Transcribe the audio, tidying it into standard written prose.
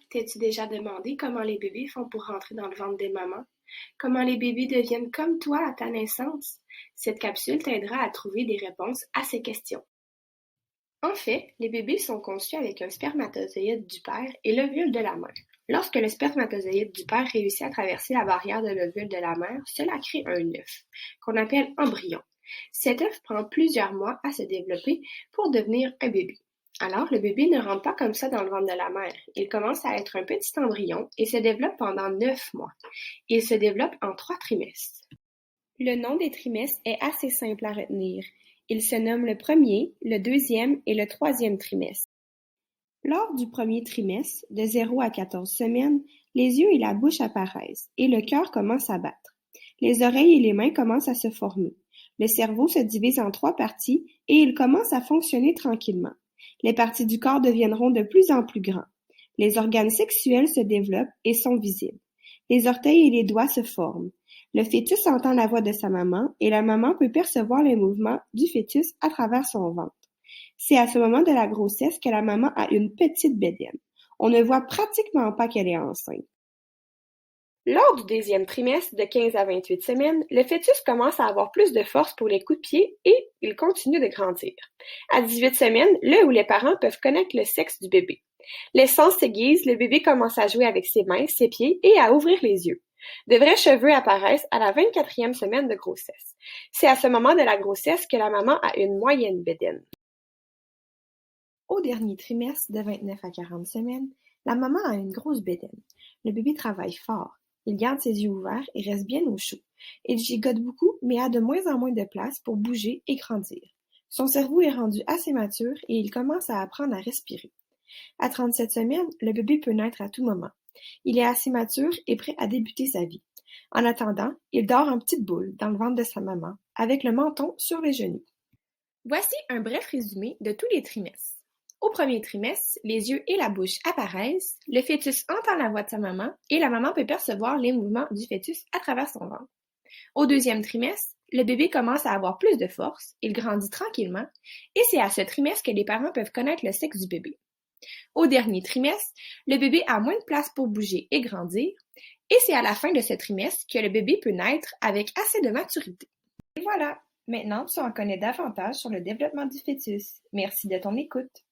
T'es-tu déjà demandé comment les bébés font pour rentrer dans le ventre des mamans? Comment les bébés deviennent comme toi à ta naissance? Cette capsule t'aidera à trouver des réponses à ces questions. En fait, les bébés sont conçus avec un spermatozoïde du père et l'ovule de la mère. Lorsque le spermatozoïde du père réussit à traverser la barrière de l'ovule de la mère, cela crée un œuf, qu'on appelle embryon. Cet œuf prend plusieurs mois à se développer pour devenir un bébé. Alors, le bébé ne rentre pas comme ça dans le ventre de la mère. Il commence à être un petit embryon et se développe pendant 9 mois. Il se développe en 3 trimestres. Le nom des trimestres est assez simple à retenir. Ils se nomment le premier, le deuxième et le troisième trimestre. Lors du premier trimestre, de 0 à 14 semaines, les yeux et la bouche apparaissent et le cœur commence à battre. Les oreilles et les mains commencent à se former. Le cerveau se divise en 3 parties et il commence à fonctionner tranquillement. Les parties du corps deviendront de plus en plus grands. Les organes sexuels se développent et sont visibles. Les orteils et les doigts se forment. Le fœtus entend la voix de sa maman et la maman peut percevoir les mouvements du fœtus à travers son ventre. C'est à ce moment de la grossesse que la maman a une petite bédaine. On ne voit pratiquement pas qu'elle est enceinte. Lors du deuxième trimestre, de 15 à 28 semaines, le fœtus commence à avoir plus de force pour les coups de pied et il continue de grandir. À 18 semaines, le ou les parents peuvent connaître le sexe du bébé. Les sens s'aiguisent, le bébé commence à jouer avec ses mains, ses pieds et à ouvrir les yeux. De vrais cheveux apparaissent à la 24e semaine de grossesse. C'est à ce moment de la grossesse que la maman a une moyenne bédaine. Au dernier trimestre, de 29 à 40 semaines, la maman a une grosse bédaine. Le bébé travaille fort. Il garde ses yeux ouverts et reste bien au chaud. Il gigote beaucoup, mais a de moins en moins de place pour bouger et grandir. Son cerveau est rendu assez mature et il commence à apprendre à respirer. À 37 semaines, le bébé peut naître à tout moment. Il est assez mature et prêt à débuter sa vie. En attendant, il dort en petite boule dans le ventre de sa maman, avec le menton sur les genoux. Voici un bref résumé de tous les trimestres. Au premier trimestre, les yeux et la bouche apparaissent, le fœtus entend la voix de sa maman et la maman peut percevoir les mouvements du fœtus à travers son ventre. Au deuxième trimestre, le bébé commence à avoir plus de force, il grandit tranquillement et c'est à ce trimestre que les parents peuvent connaître le sexe du bébé. Au dernier trimestre, le bébé a moins de place pour bouger et grandir et c'est à la fin de ce trimestre que le bébé peut naître avec assez de maturité. Et voilà, maintenant tu en connais davantage sur le développement du fœtus. Merci de ton écoute.